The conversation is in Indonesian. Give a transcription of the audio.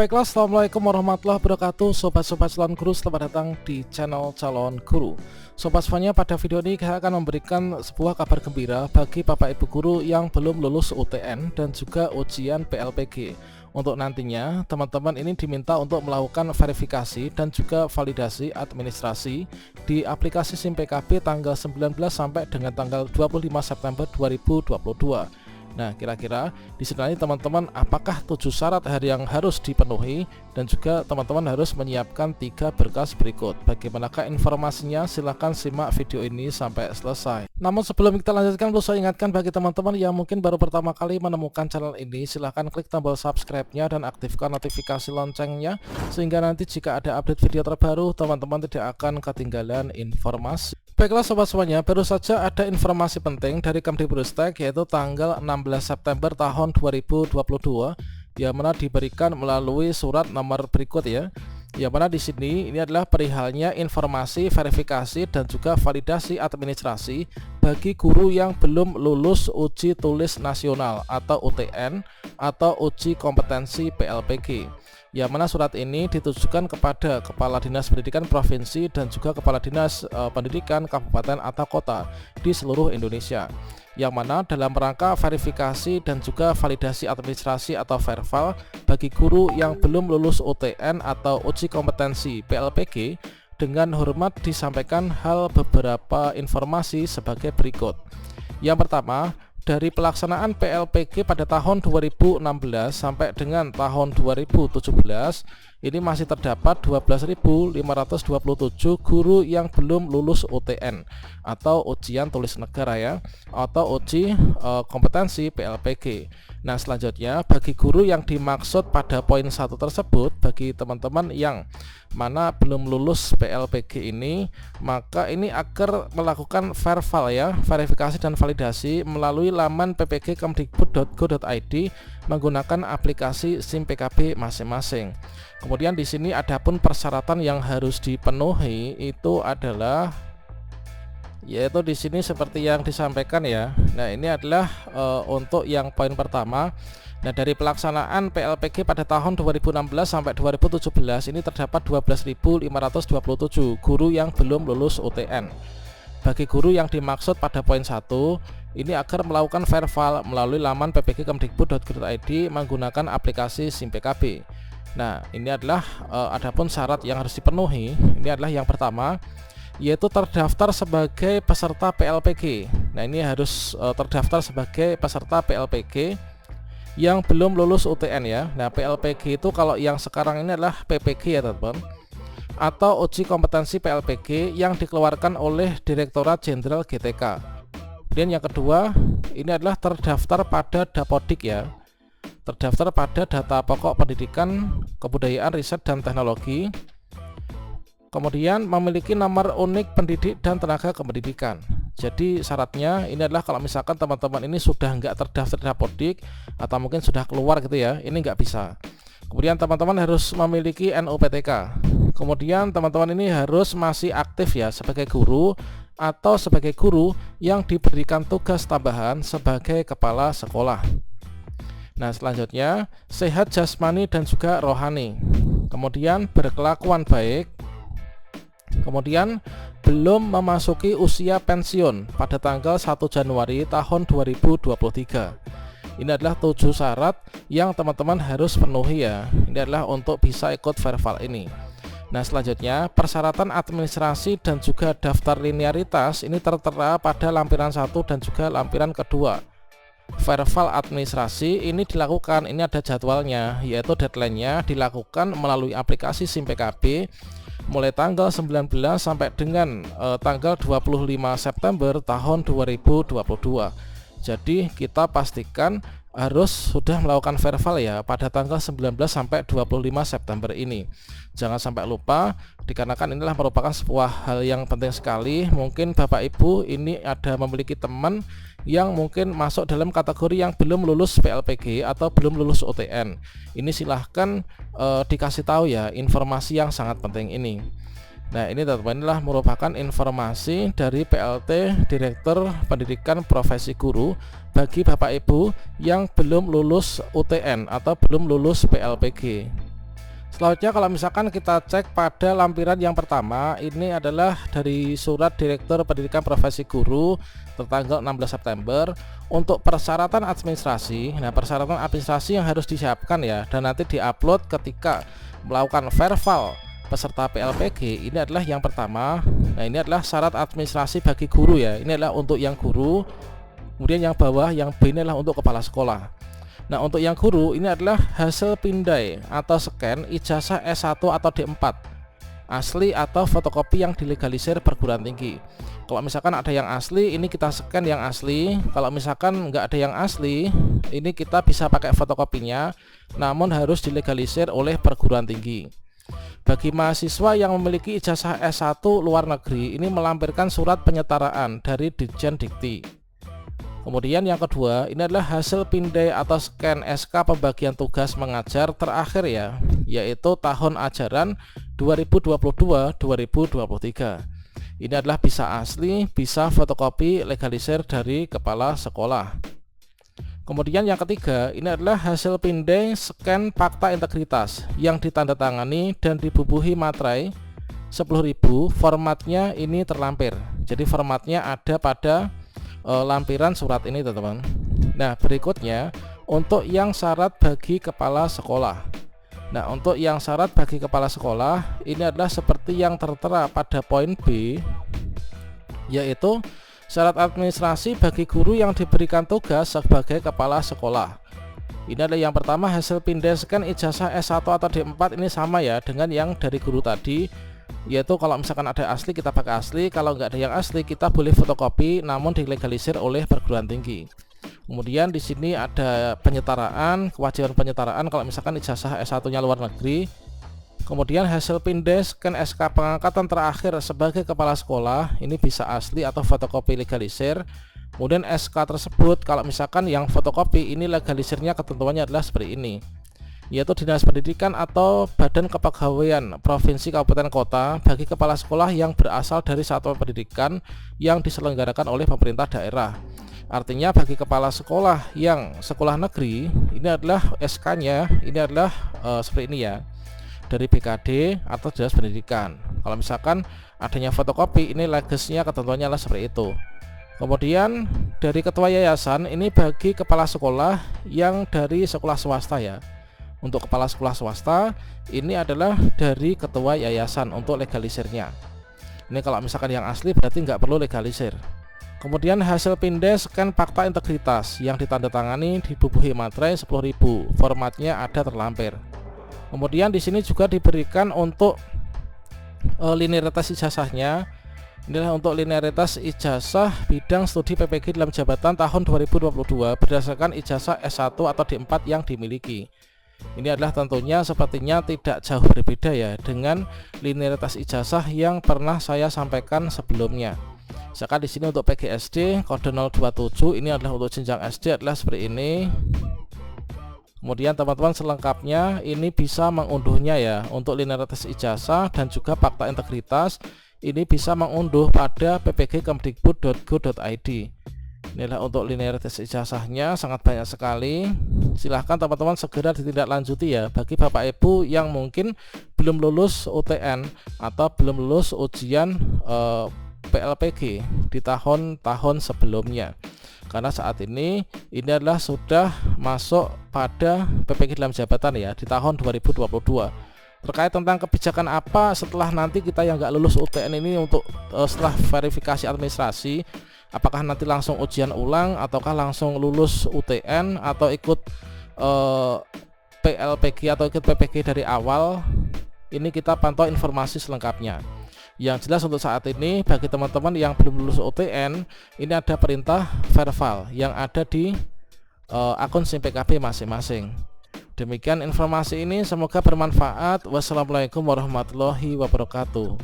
Baiklah, assalamualaikum warahmatullahi wabarakatuh. Sobat-sobat calon guru, selamat datang di channel calon guru. Sobat semuanya, pada video ini saya akan memberikan sebuah kabar gembira bagi bapak ibu guru yang belum lulus UTN dan juga ujian PLPG. Untuk nantinya teman-teman ini diminta untuk melakukan verifikasi dan juga validasi administrasi di aplikasi SIM PKB tanggal 19 sampai dengan tanggal 25 September 2022. Nah, kira-kira di sini teman-teman apakah 7 syarat yang harus dipenuhi, dan juga teman-teman harus menyiapkan 3 berkas berikut. Bagaimanakah informasinya? Silahkan simak video ini sampai selesai. Namun sebelum kita lanjutkan, perlu saya ingatkan bagi teman-teman yang mungkin baru pertama kali menemukan channel ini, silahkan klik tombol subscribe-nya dan aktifkan notifikasi loncengnya, sehingga nanti jika ada update video terbaru, teman-teman tidak akan ketinggalan informasi. Baiklah sobat semuanya, baru saja ada informasi penting dari Kemdikbudristek, yaitu tanggal 16 September tahun 2022, yang mana diberikan melalui surat nomor berikut ya. Yang mana di sini ini adalah perihalnya informasi verifikasi dan juga validasi administrasi bagi guru yang belum lulus uji tulis nasional atau UTN atau uji kompetensi PLPG. Yang mana surat ini ditujukan kepada Kepala Dinas Pendidikan Provinsi dan juga Kepala Dinas Pendidikan Kabupaten atau Kota di seluruh Indonesia. Yang mana dalam rangka verifikasi dan juga validasi administrasi atau verval bagi guru yang belum lulus UTN atau uji kompetensi PLPG, dengan hormat disampaikan beberapa informasi sebagai berikut. Yang pertama, dari pelaksanaan PLPG pada tahun 2016 sampai dengan tahun 2017, ini masih terdapat 12.527 guru yang belum lulus UTN atau ujian tulis negara ya, atau uji kompetensi PLPG. Nah, selanjutnya bagi guru yang dimaksud pada poin 1 tersebut, bagi teman-teman yang mana belum lulus PLPG ini, maka ini akan melakukan verval ya, verifikasi dan validasi melalui laman ppg.kemdikbud.go.id menggunakan aplikasi SIM PKB masing-masing. Kemudian di sini adapun persyaratan yang harus dipenuhi itu adalah, yaitu di sini seperti yang disampaikan ya. Nah, ini adalah untuk yang poin pertama. Nah, dari pelaksanaan PLPG pada tahun 2016 sampai 2017 ini terdapat 12.527 guru yang belum lulus UTN. Bagi guru yang dimaksud pada poin 1, ini agar melakukan verval melalui laman ppg.kemdikbud.go.id menggunakan aplikasi SIM PKB. Nah, ini adalah adapun syarat yang harus dipenuhi. Ini adalah yang pertama, yaitu terdaftar sebagai peserta PLPG. Nah, ini harus terdaftar sebagai peserta PLPG yang belum lulus UTN ya. Nah, PLPG itu kalau yang sekarang ini adalah PPG ya teman-teman, atau uji kompetensi PLPG yang dikeluarkan oleh Direktorat Jenderal GTK. Kemudian yang kedua, ini adalah terdaftar pada Dapodik ya, terdaftar pada Data Pokok Pendidikan, Kebudayaan, Riset, dan Teknologi. Kemudian memiliki nomor unik pendidik dan tenaga kependidikan. Jadi syaratnya ini adalah kalau misalkan teman-teman ini sudah nggak terdaftar di Dapodik atau mungkin sudah keluar gitu ya, ini nggak bisa. Kemudian teman-teman harus memiliki NUPTK. Kemudian teman-teman ini harus masih aktif ya sebagai guru atau sebagai guru yang diberikan tugas tambahan sebagai kepala sekolah. Nah, selanjutnya sehat jasmani dan juga rohani. Kemudian berkelakuan baik. Kemudian belum memasuki usia pensiun pada tanggal 1 Januari tahun 2023. Ini adalah 7 syarat yang teman-teman harus penuhi ya. Ini adalah untuk bisa ikut verval ini. Nah, selanjutnya persyaratan administrasi dan juga daftar linearitas ini tertera pada lampiran 1 dan juga lampiran kedua. Verval administrasi ini dilakukan, ini ada jadwalnya, yaitu deadline-nya dilakukan melalui aplikasi SIM PKB mulai tanggal 19 sampai dengan tanggal 25 September tahun 2022. Jadi kita pastikan harus sudah melakukan verval ya pada tanggal 19 sampai 25 September ini. Jangan sampai lupa, dikarenakan inilah merupakan sebuah hal yang penting sekali. Mungkin Bapak Ibu ini ada memiliki teman yang mungkin masuk dalam kategori yang belum lulus PLPG atau belum lulus UTN. Ini silahkan dikasih tahu ya informasi yang sangat penting ini. Nah, ini teman-teman inilah merupakan informasi dari PLT Direktur Pendidikan Profesi Guru bagi Bapak Ibu yang belum lulus UTN atau belum lulus PLPG. Selanjutnya kalau misalkan kita cek pada lampiran yang pertama, ini adalah dari surat Direktur Pendidikan Profesi Guru tertanggal 16 September untuk persyaratan administrasi. Nah, persyaratan administrasi yang harus disiapkan ya, dan nanti diupload ketika melakukan verval peserta PLPG. Ini adalah yang pertama. Nah, ini adalah syarat administrasi bagi guru ya. Ini adalah untuk yang guru. Kemudian yang bawah, yang B ini adalah untuk kepala sekolah. Nah, untuk yang guru ini adalah hasil pindai atau scan ijazah S1 atau D4 asli atau fotokopi yang dilegalisir perguruan tinggi. Kalau misalkan ada yang asli, ini kita scan yang asli. Kalau misalkan nggak ada yang asli, ini kita bisa pakai fotokopinya, namun harus dilegalisir oleh perguruan tinggi. Bagi mahasiswa yang memiliki ijazah S1 luar negeri, ini melampirkan surat penyetaraan dari Ditjen Dikti. Kemudian yang kedua, ini adalah hasil pindai atau scan SK pembagian tugas mengajar terakhir ya, yaitu tahun ajaran 2022-2023. Ini adalah bisa asli, bisa fotokopi legalisir dari kepala sekolah. Kemudian yang ketiga, ini adalah hasil pindai scan fakta integritas yang ditandatangani dan dibubuhi materai 10.000, formatnya ini terlampir. Jadi formatnya ada pada lampiran surat ini teman-teman. Nah, berikutnya untuk yang syarat bagi kepala sekolah. Nah, untuk yang syarat bagi kepala sekolah ini adalah seperti yang tertera pada poin B, yaitu syarat administrasi bagi guru yang diberikan tugas sebagai kepala sekolah. Ini adalah yang pertama, hasil pindai scan ijazah S1 atau D4 ini sama ya dengan yang dari guru tadi, yaitu kalau misalkan ada asli kita pakai asli, kalau nggak ada yang asli kita boleh fotokopi namun dilegalisir oleh perguruan tinggi. Kemudian di sini ada penyetaraan, kewajiban penyetaraan kalau misalkan ijazah S1-nya luar negeri. Kemudian hasil pindai scan SK pengangkatan terakhir sebagai kepala sekolah, ini bisa asli atau fotokopi legalisir. Kemudian SK tersebut kalau misalkan yang fotokopi, ini legalisirnya ketentuannya adalah seperti ini, yaitu Dinas Pendidikan atau Badan Kepegawaian Provinsi Kabupaten Kota bagi kepala sekolah yang berasal dari satuan pendidikan yang diselenggarakan oleh pemerintah daerah. Artinya bagi kepala sekolah yang sekolah negeri, ini adalah SK-nya, ini adalah seperti ini ya, dari BKD atau Dinas Pendidikan. Kalau misalkan adanya fotokopi, ini legasnya ketentuannya adalah seperti itu. Kemudian dari ketua yayasan, ini bagi kepala sekolah yang dari sekolah swasta ya. Untuk kepala sekolah swasta ini adalah dari ketua yayasan untuk legalisirnya. Ini kalau misalkan yang asli berarti nggak perlu legalisir. Kemudian hasil pindai scan fakta integritas yang ditandatangani dibubuhi materai 10.000, formatnya ada terlampir. Kemudian di sini juga diberikan untuk linearitas ijazahnya. Inilah untuk linearitas ijazah bidang studi PPG dalam jabatan tahun 2022 berdasarkan ijazah S1 atau D4 yang dimiliki. Ini adalah tentunya sepertinya tidak jauh berbeda ya dengan linearitas ijazah yang pernah saya sampaikan sebelumnya. Misalkan di sini untuk PGSD kode 027, ini adalah untuk jenjang SD adalah seperti ini. Kemudian teman-teman selengkapnya ini bisa mengunduhnya ya. Untuk linearitas ijazah dan juga fakta integritas ini bisa mengunduh pada ppg.kemdikbud.go.id. Inilah untuk linearitas ijazahnya, sangat banyak sekali. Silahkan teman-teman segera ditindaklanjuti ya bagi Bapak Ibu yang mungkin belum lulus UTN atau belum lulus ujian PLPG di tahun-tahun sebelumnya. Karena saat ini adalah sudah masuk pada PPG dalam jabatan ya di tahun 2022. Terkait tentang kebijakan apa setelah nanti kita yang nggak lulus UTN ini untuk setelah verifikasi administrasi, apakah nanti langsung ujian ulang ataukah langsung lulus UTN atau ikut PLPG atau ikut PPG dari awal, ini kita pantau informasi selengkapnya. Yang jelas untuk saat ini bagi teman-teman yang belum lulus UTN, ini ada perintah verval yang ada di akun SIM PKB masing-masing. Demikian informasi ini, semoga bermanfaat. Wassalamualaikum warahmatullahi wabarakatuh.